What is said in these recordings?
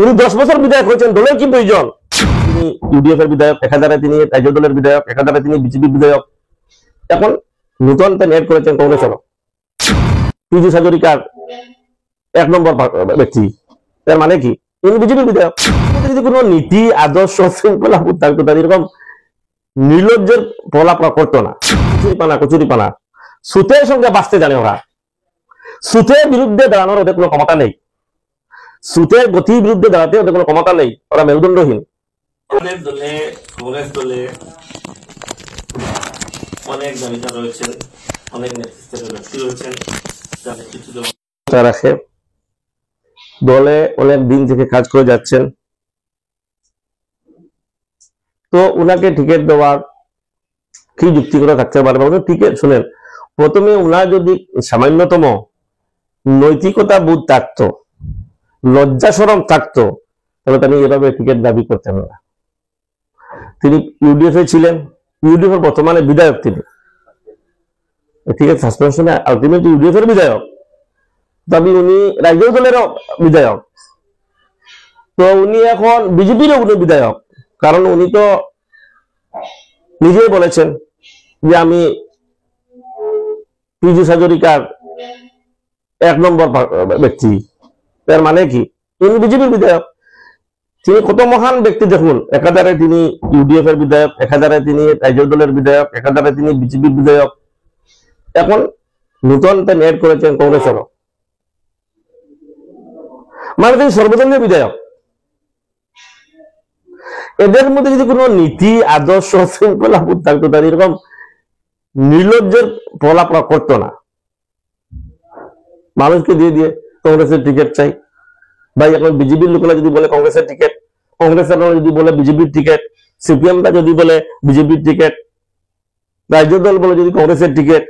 উনি 10 বছর বিধায়ক হয়েছেন, দলের কি প্রয়োজন? তিনি ইউডিএফ এর বিধায়ক, একাধারে তিনি রাজ্য দলের বিধায়ক, একাধারে তিনি বিজেপি বিধায়ক। এখন নতুন এড করেছেন কংগ্রেসের পীযূষ হাজরিকার 1 নম্বর ব্যক্তি। এর মানে কি? তিনি বিজেপির বিধায়ক। যদি কোনো নীতি আদর্শ শৃঙ্খলা থাকতো, তার এরকম নির্লজ্জের পলাপলা করতো না। কচুরিপানা সুতের সঙ্গে বাঁচতে জানে ওরা। সুতের বিরুদ্ধে দাঁড়ানোর ওদের কোনো ক্ষমতা নেই, সুতের গতির বিরুদ্ধে দাঁড়াতে ওদের কোনো ক্ষমতা নেই, ওরা মেরুদণ্ডহীন। কংগ্রেস দলে অনেক দাবিদার রয়েছেন, অনেক নেতৃত্বের ব্যক্তি রয়েছেন, রাখে দলে অনেক দিন থেকে কাজ করে যাচ্ছেন। তো উনাকে টিকিট দেওয়ার কি যুক্তিকতা থাকতে পারে? টিকিট শুনেন, প্রথমে উনার যদি সামান্যতম নৈতিকতা বোধ থাকতো, লজ্জা শরম থাকতো, তাহলে তিনি এভাবে টিকিট দাবি করতেন না। তিনি ইউডিএফ এ ছিলেন, ইউডিএফ এর বর্তমানে বিধায়ক তিনি, ঠিক আছে, সাসপেনশনে আলটিমেটলি ইউডিএফ এর বিধায়ক, তবে উনি রাজ্য দলেরও বিধায়ক। তো উনি এখন বিজেপিরও উনি বিধায়ক, কারণ উনি তো নিজেই বলেছেন যে আমি পীযূষ হাজরিকার 1 নম্বর ব্যক্তি। তার মানে কি? তিনি বিজেপির বিধায়ক। তিনি কত মহান ব্যক্তি দেখুন, একাধারে তিনি ইউডিএফ এর বিধায়ক, একাধারে তিনি রাজ্য দলের বিধায়ক, একাধারে তিনি বিজেপির বিধায়ক। এখন নতুন এড করেছেন কংগ্রেসেরও, মানে তিনি সর্বদলীয় বিধায়ক। এদের মধ্যে যদি কোনো নীতি আদর্শ শৃঙ্খলা থাকতো, তার এরকম নির্লজ্জের পলাপলা করতো না। মানুষকে দিয়ে দিয়ে কংগ্রেসের টিকিট চাই ভাই। এখন বিজেপির লোকেরা যদি বলে কংগ্রেসের টিকিট, কংগ্রেসের যদি বলে বিজেপির টিকিট, সিপিএমটা যদি বলে বিজেপির টিকিট, রাজ্য দল বলে যদি কংগ্রেসের টিকিট,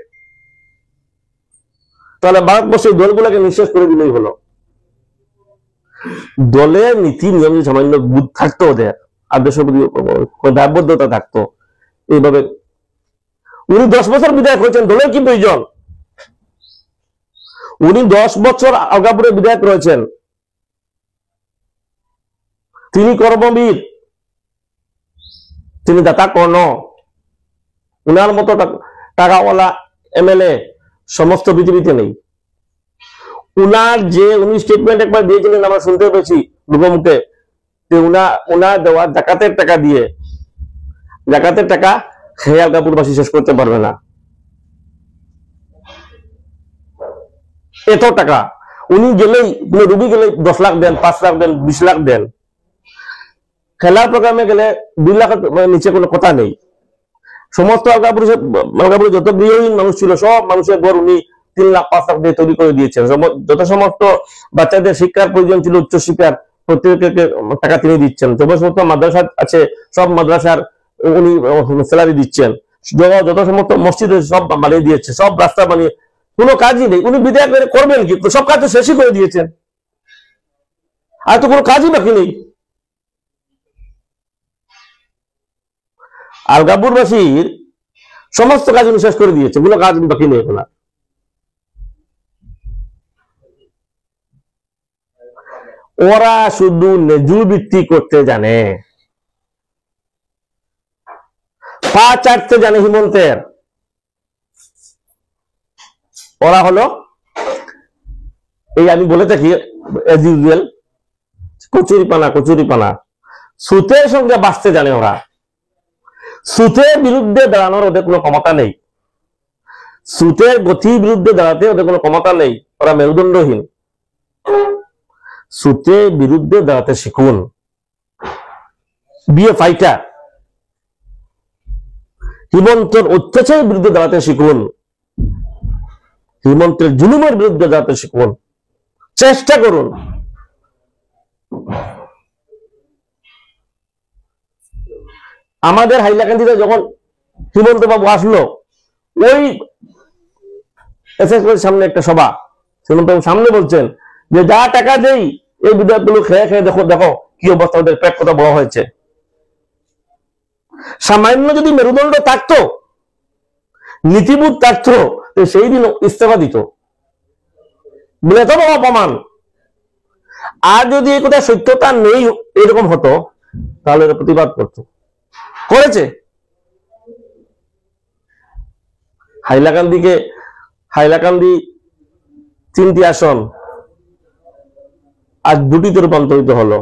তাহলে ভারতবর্ষের দলগুলোকে নিঃশেষ করে দিলেই হলো। দলের নীতি নিয়ম যদি সামান্য বুধ থাকতো, ওদের আদর্শ দায়বদ্ধতা থাকতো, এইভাবে উনি 10 বছর বিধায়ক হয়েছেন, দলের কি প্রয়োজন? উনি 10 বছর আলগাপুরে বিধায়ক রয়েছেন, তিনি কর্মবীর, তিনি দাতা কর্ণ। উনার মতো টাকাওয়ালা এমএলএ সমস্ত পৃথিবীতে নেই। উনার যে উনি স্টেটমেন্ট একবার দিয়েছিলেন, আমরা শুনতে পেয়েছি লোকমুখে, যে উনার দেওয়া জাকাতের টাকা দিয়ে, জাকাতের টাকা খেয়ে আলগাপুরবাসী শেষ করতে পারবে না, এত টাকা। উনি গেলেই, রুগী গেলেই 10 লাখ দেন, 5 লাখ দেন, 20 লাখ দেন। খেলার প্রোগ্রামে গেলে 2 লাখের নিচে কোনো কথা নেই। সমস্ত আলগাপুরে যত গৃহহীন মানুষ ছিল, সব মানুষের ঘর উনি 3 লাখ 5 লাখ দিয়ে তৈরি করে দিয়েছেন। যত সমস্ত বাচ্চাদের শিক্ষার প্রয়োজন ছিল, উচ্চশিক্ষার, প্রত্যেককে টাকা তিনি দিচ্ছেন। যত সমস্ত মাদ্রাসা আছে, সব মাদ্রাসার উনি স্যালারি দিচ্ছেন। যত সমস্ত মসজিদ সব বানিয়ে দিয়েছে, সব রাস্তা বানিয়ে, কোনো কাজই নেই। উনি বিধায়ক করবেন কি? সব কাজ তো শেষই করে দিয়েছেন, আর তো কোনো কাজই বাকি নেই। আলগাপুরবাসীর সমস্ত কাজ উনি শেষ করে দিয়েছে, কোনো কাজ বাকি নেই এখন। ওরা শুধু লেজুর বৃত্তি করতে জানে, পা চাটতে জানে হিমন্তের। ওরা হলো এই, আমি বলে থাকি এজ ইউজুয়াল, কচুরিপানা সুতের সঙ্গে বাঁচতে জানে ওরা। সুতের বিরুদ্ধে দাঁড়ানোর ওদের কোনো ক্ষমতা নেই, সুতের গতির বিরুদ্ধে দাঁড়াতে ওদের কোনো ক্ষমতা নেই, ওরা মেরুদণ্ডহীন। সুতের বিরুদ্ধে দাঁড়াতে শিখুন, বি এ ফাইটার। হিমন্তের অত্যাচারের বিরুদ্ধে দাঁড়াতে শিখুন, হিমন্তের জুলুমের বিরুদ্ধে দাঁড়াতে শিখুন, চেষ্টা করুন। আমাদের হাইলাকান্দিতে যখন হিমন্ত বাবু আসলো, ওই এসএসপির সামনে একটা সভা, হিমন্ত বাবু সামনে বলছেন যে যা টাকা দেই এই বিধায়কগুলো খেয়ে খেয়ে দেখো দেখো কি অবস্থা, ওদের পেট কত বড় হয়েছে। সামান্য যদি মেরুদণ্ড থাকতো, নীতিবোধ থাকতো, সেই দিন ইস্তফা দিত বলে, এত বড় অপমান। আর যদি এই কথা সত্যতা নেই এরকম হতো তাহলে এরা প্রতিবাদ করতো, করেছে। হাইলাকান্দি 3টি আসন আজ 2টিতে রূপান্তরিত হলো।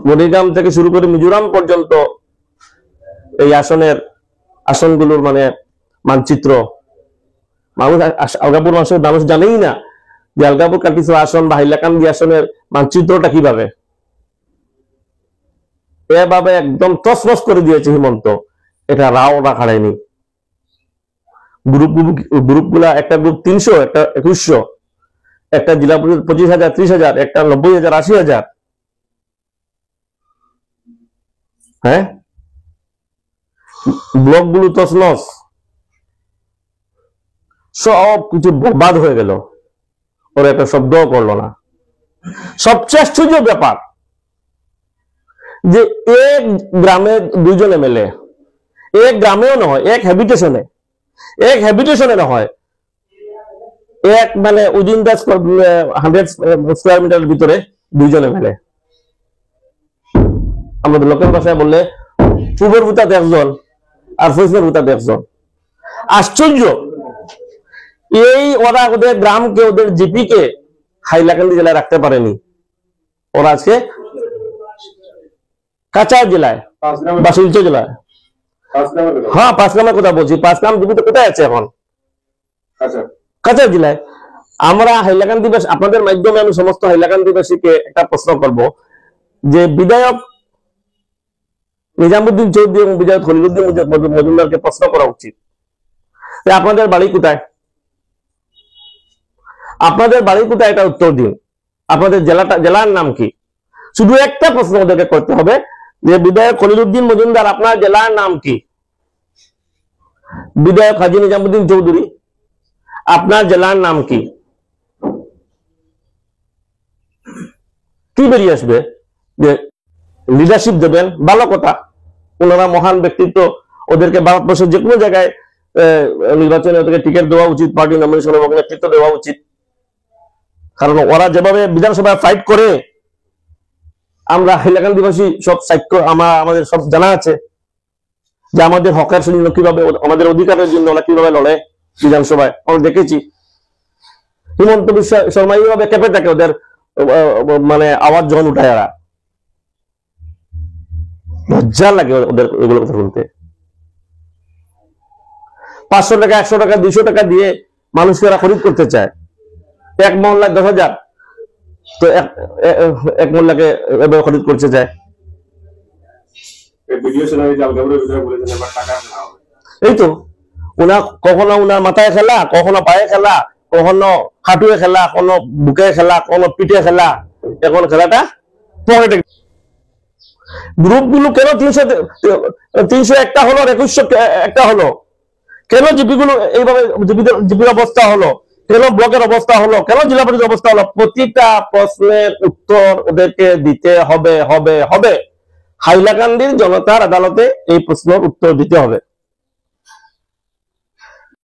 মনিগ্রাম থেকে শুরু করে মিজোরাম পর্যন্ত এই আসনগুলোর মানে মানচিত্র মানুষ, আলগাপুর মানুষ জানেই না যে আলগাপুর কাটিসরা আসন বা হাইলাকান্দি আসনের মানচিত্রটা কিভাবে। এভাবে একদম তছনছ করে দিয়েছে হিমন্ত, এটা রাও রাখাড়ায়নি। গ্রুপগুলা, একটা গ্রুপ 300, একটা 2100, একটা জেলা পরিষদ 25,000, 30,000, একটা 90,000, 80,000। হ্যাঁ, ব্লকগুলো তছনছ, সব কিছু বরবাদ হয়ে গেল, ওরা একটা শব্দও করলো না। সবচেয়ে আশ্চর্য ব্যাপার যে এক গ্রামে 2জন এমএলএ, এক গ্রামেও নয়, এক হ্যাবিটেশনে নয়, এক মানে উইদিন দ্য 100 স্কয়ার মিটারের ভিতরে 2জন এমএলএ। আমাদের লোকের ভাষায় বললে পূর্বের ভূতাতে 1জন আর পশ্চিমের ভূতাতে 1জন। আশ্চর্য, ওরা ওদের গ্রামকে, ওদের জিপি কে হাইলাকান্দি জেলায় রাখতে পারেনি। ওরা আজকে কাছাড় জেলায় বা শিলচর জেলায়, হ্যাঁ 5 গ্রামের কথা বলছি, 5 গ্রাম জিপি তো কোথায় আছে এখন? কাছাড় জেলায়। আমরা হাইলাকান্দিবাসী, আপনাদের মাধ্যমে আমি সমস্ত হাইলাকান্দিবাসীকে একটা প্রশ্ন করব যে বিধায়ক নিজামুদ্দিন চৌধুরী এবং বিধায়ক খলিলুদ্দিন মজুমদারকে প্রশ্ন করা উচিত যে আপনাদের বাড়ি কোথায়, এটা উত্তর দিন। আপনাদের জেলার নাম কি? শুধু একটা প্রশ্ন ওদেরকে করতে হবে যে বিধায়ক খলিলুদ্দিন মজুমদার, আপনার জেলার নাম কি? বিধায়ক হাজী নিজামুদ্দিন চৌধুরী, আপনার জেলার নাম কি? কি বেরিয়ে আসবে? যে লিডারশিপ দেবেন, ভালো কথা, ওনারা মহান ব্যক্তিত্ব, ওদেরকে ভারতবর্ষের যে কোনো জায়গায় নির্বাচনে ওদেরকে টিকিট দেওয়া উচিত, পার্টি নমিনেশন এবং নেতৃত্ব দেওয়া উচিত। কারণ ওরা যেভাবে বিধানসভায় ফাইট করে, আমরা হাইলাকান্দিবাসী সব সাক্ষ্য, আমাদের সব জানা আছে যে আমাদের হকের জন্য কিভাবে, আমাদের অধিকারের জন্য ওরা কিভাবে লড়ে বিধানসভায়, আমরা দেখেছি। হিমন্ত বিশ্ব শর্মা এইভাবে কেঁপে থাকে ওদের মানে আওয়াজ যখন উঠায়, এরা লজ্জা লাগে ওদের এগুলো কথা বলতে। 500 টাকা, 100 টাকা, 200 টাকা দিয়ে মানুষকে এরা খরিদ করতে চায়। এক মহল্লায় 10,000, তো এক মহল্লাকে এভাবে খরিদ করতে চায়। এই তো কখনো উনার মাথায় খেলা, কখনো পায়ে খেলা, কখনো হাঁটুয়ে খেলা, কখনো বুকে খেলা, কখনো পিঠে খেলা, এখন খেলাটা পকেটে। গ্রুপগুলো কেন 300 একটা হলো, 2100 একটা হলো? কেন জিপিগুলো এইভাবে, জিপির অবস্থা হলো? কেন ব্লকের অবস্থা হলো? কেন জেলা পরিষদের অবস্থা হলো? প্রতিটা প্রশ্নের উত্তর ওদেরকে দিতে হবে। হাইলাকান্দির জনতার আদালতে এই প্রশ্নের উত্তর দিতে হবে।